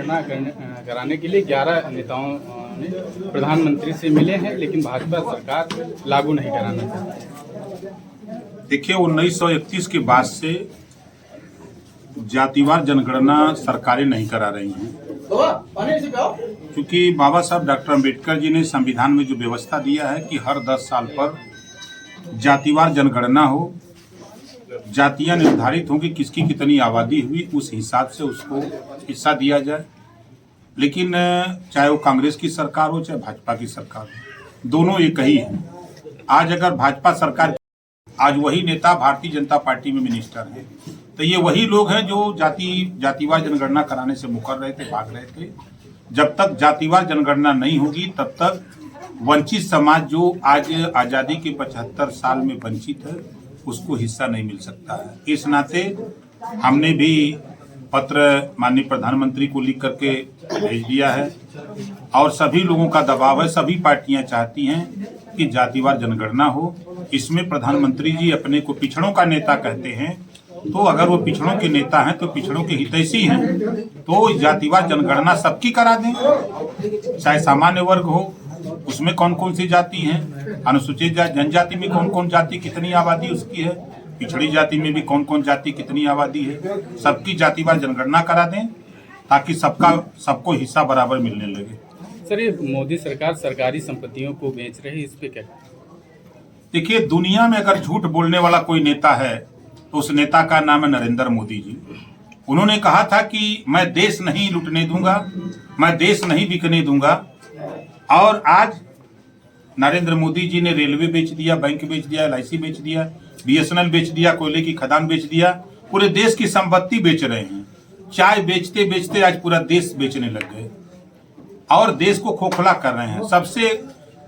जनगणना कराने के लिए 11 नेताओं ने प्रधानमंत्री से मिले हैं, लेकिन भाजपा सरकार लागू नहीं कराना चाहती। देखिए, 1931 के बाद से जातिवार जनगणना सरकारें नहीं करा रही हैं, क्योंकि बाबा साहब डॉक्टर अम्बेडकर जी ने संविधान में जो व्यवस्था दिया है कि हर 10 साल पर जातिवार जनगणना हो, जातियां निर्धारित हों कि किसकी कितनी आबादी हुई, उस हिसाब से उसको हिस्सा दिया जाए। लेकिन चाहे वो कांग्रेस की सरकार हो चाहे भाजपा की सरकार हो, दोनों एक ही हैं। आज अगर भाजपा सरकार, आज वही नेता भारतीय जनता पार्टी में मिनिस्टर है, तो ये वही लोग हैं जो जातिवार जनगणना कराने से मुकर रहे थे, भाग रहे थे। जब तक जातिवार जनगणना नहीं होगी तब तक वंचित समाज जो आज आज़ादी के 75 साल में वंचित है, उसको हिस्सा नहीं मिल सकता है। इस नाते हमने भी पत्र माननीय प्रधानमंत्री को लिख करके भेज दिया है और सभी लोगों का दबाव है। सभी पार्टियां चाहती हैं कि जातिवार जनगणना हो। इसमें प्रधानमंत्री जी अपने को पिछड़ों का नेता कहते हैं, तो अगर वो पिछड़ों के नेता हैं तो पिछड़ों के हितैषी हैं, तो जातिवार जनगणना सबकी करा दें। चाहे सामान्य वर्ग हो, उसमें कौन कौन सी जाति हैं, अनुसूचित जनजाति में कौन कौन जाति कितनी आबादी उसकी है, पिछड़ी जाति में भी कौन कौन जाति कितनी आबादी है, सबकी जातिवार जनगणना करा दें ताकि सबको हिस्सा बराबर मिलने लगे। सर, ये मोदी सरकार सरकारी संपत्तियों को बेच रही है, इस पे क्या? देखिए, दुनिया में अगर झूठ बोलने वाला कोई नेता है तो उस नेता का नाम है नरेंद्र मोदी जी। उन्होंने कहा था कि मैं देश नहीं लूटने दूंगा, मैं देश नहीं बिकने दूंगा, और आज नरेंद्र मोदी जी ने रेलवे बेच दिया, बैंक बेच दिया, LIC बेच दिया, BSNL बेच दिया, कोयले की खदान बेच दिया, पूरे देश की संपत्ति बेच रहे हैं। चाय बेचते बेचते आज पूरा देश बेचने लग गए और देश को खोखला कर रहे हैं। सबसे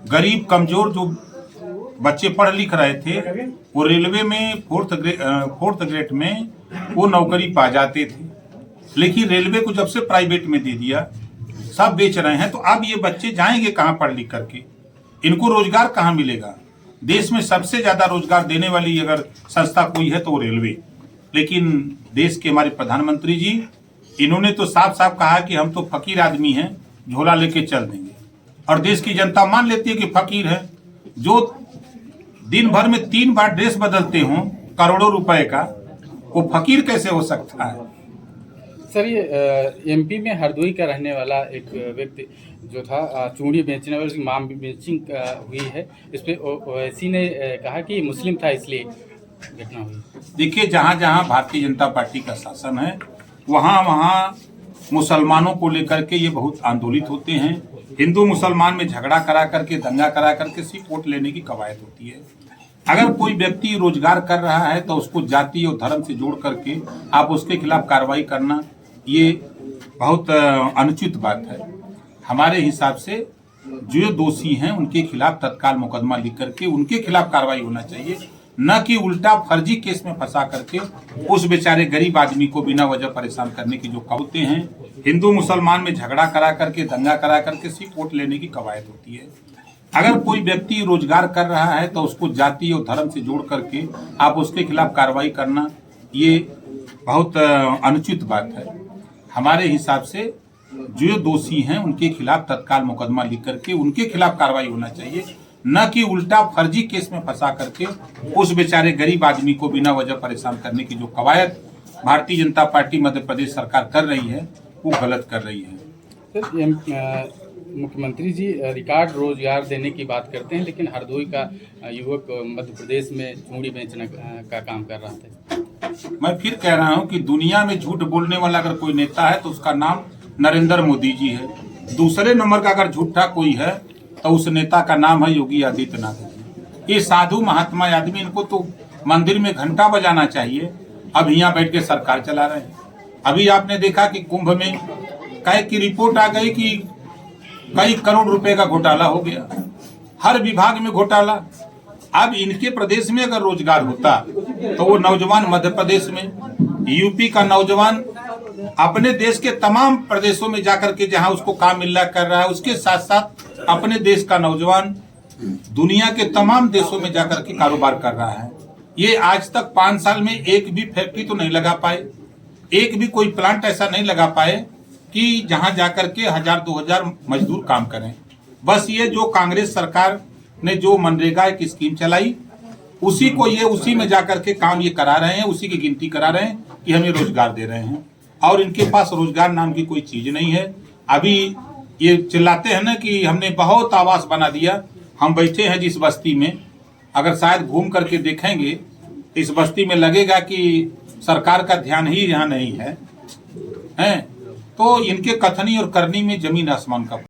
गरीब कमजोर जो बच्चे पढ़ लिख रहे थे वो रेलवे में फोर्थ ग्रेड में वो नौकरी पा जाते थे, लेकिन रेलवे को जब से प्राइवेट में दे दिया, सब बेच रहे हैं। तो अब ये बच्चे जाएंगे कहाँ पढ़ लिख करके? इनको रोजगार कहाँ मिलेगा? देश में सबसे ज्यादा रोजगार देने वाली अगर संस्था कोई है तो वो रेलवे। लेकिन देश के हमारे प्रधानमंत्री जी, इन्होंने तो साफ साफ कहा कि हम तो फकीर आदमी हैं, झोला लेके चल देंगे, और देश की जनता मान लेती है कि फकीर है। जो दिन भर में 3 बार ड्रेस बदलते हों करोड़ों रुपए का, वो फकीर कैसे हो सकता है? सर, ये MP में हरदोई का रहने वाला एक व्यक्ति जो था, चूड़ी बेचने वाले की माम बेचिंग हुई है, इस पे ओवैसी ने कहा कि मुस्लिम था इसलिए घटना हुई। देखिए, जहाँ जहाँ भारतीय जनता पार्टी का शासन है वहाँ वहाँ मुसलमानों को लेकर के ये बहुत आंदोलित होते हैं। हिंदू मुसलमान में झगड़ा करा करके, दंगा करा करके सिर्फ वोट लेने की कवायद होती है। अगर कोई व्यक्ति रोजगार कर रहा है तो उसको जाति और धर्म से जोड़ करके आप उसके खिलाफ कार्रवाई करना, ये बहुत अनुचित बात है। हमारे हिसाब से जो दोषी हैं उनके खिलाफ तत्काल मुकदमा लिख करके उनके खिलाफ कार्रवाई होना चाहिए, न कि उल्टा फर्जी केस में फंसा करके उस बेचारे गरीब आदमी को बिना वजह परेशान करने की जो कहावतें हैं। हिंदू मुसलमान में झगड़ा करा करके, दंगा करा करके सिर्फ वोट लेने की कवायद होती है। अगर कोई व्यक्ति रोजगार कर रहा है तो उसको जाति और धर्म से जोड़ करके आप उसके खिलाफ कार्रवाई करना, ये बहुत अनुचित बात है। हमारे हिसाब से जो दोषी हैं उनके खिलाफ तत्काल मुकदमा लिख करके उनके खिलाफ कार्रवाई होना चाहिए, न कि उल्टा फर्जी केस में फंसा करके उस बेचारे गरीब आदमी को बिना वजह परेशान करने की जो कवायद भारतीय जनता पार्टी मध्य प्रदेश सरकार कर रही है, वो गलत कर रही है। मुख्यमंत्री जी रिकॉर्ड रोजगार देने की बात करते हैं, लेकिन हरदोई का युवक मध्य प्रदेश में चूड़ी बेचने का काम कर रहा था। मैं फिर कह रहा हूं कि दुनिया में झूठ बोलने वाला अगर कोई नेता है तो उसका नाम नरेंद्र मोदी जी है। दूसरे नंबर का अगर झूठा कोई है तो उस नेता का नाम है योगी आदित्यनाथ जी। ये साधु महात्मा आदमी, इनको तो मंदिर में घंटा बजाना चाहिए, अब यहाँ बैठ के सरकार चला रहे हैं। अभी आपने देखा कि कुंभ में कई की रिपोर्ट आ गई कि कई करोड़ रुपए का घोटाला हो गया, हर विभाग में घोटाला। अब इनके प्रदेश में अगर रोजगार होता तो वो नौजवान मध्य प्रदेश में, यूपी का नौजवान अपने देश के तमाम प्रदेशों में जाकर के जहां उसको काम मिल रहा कर रहा है, उसके साथ साथ अपने देश का नौजवान दुनिया के तमाम देशों में जाकर के कारोबार कर रहा है। ये आज तक 5 साल में एक भी फैक्ट्री तो नहीं लगा पाए, एक भी कोई प्लांट ऐसा नहीं लगा पाए कि जहां जाकर के 1000-2000 मजदूर काम करें। बस ये जो कांग्रेस सरकार ने जो मनरेगा एक स्कीम चलाई, उसी को ये उसी में जाकर के काम ये करा रहे हैं, उसी की गिनती करा रहे हैं कि हमें रोजगार दे रहे हैं, और इनके पास रोजगार नाम की कोई चीज नहीं है। अभी ये चिल्लाते हैं ना कि हमने बहुत आवास बना दिया। हम बैठे हैं जिस बस्ती में, अगर शायद घूम करके देखेंगे इस बस्ती में लगेगा कि सरकार का ध्यान ही यहाँ नहीं है, हैं? तो इनके कथनी और करनी में जमीन आसमान का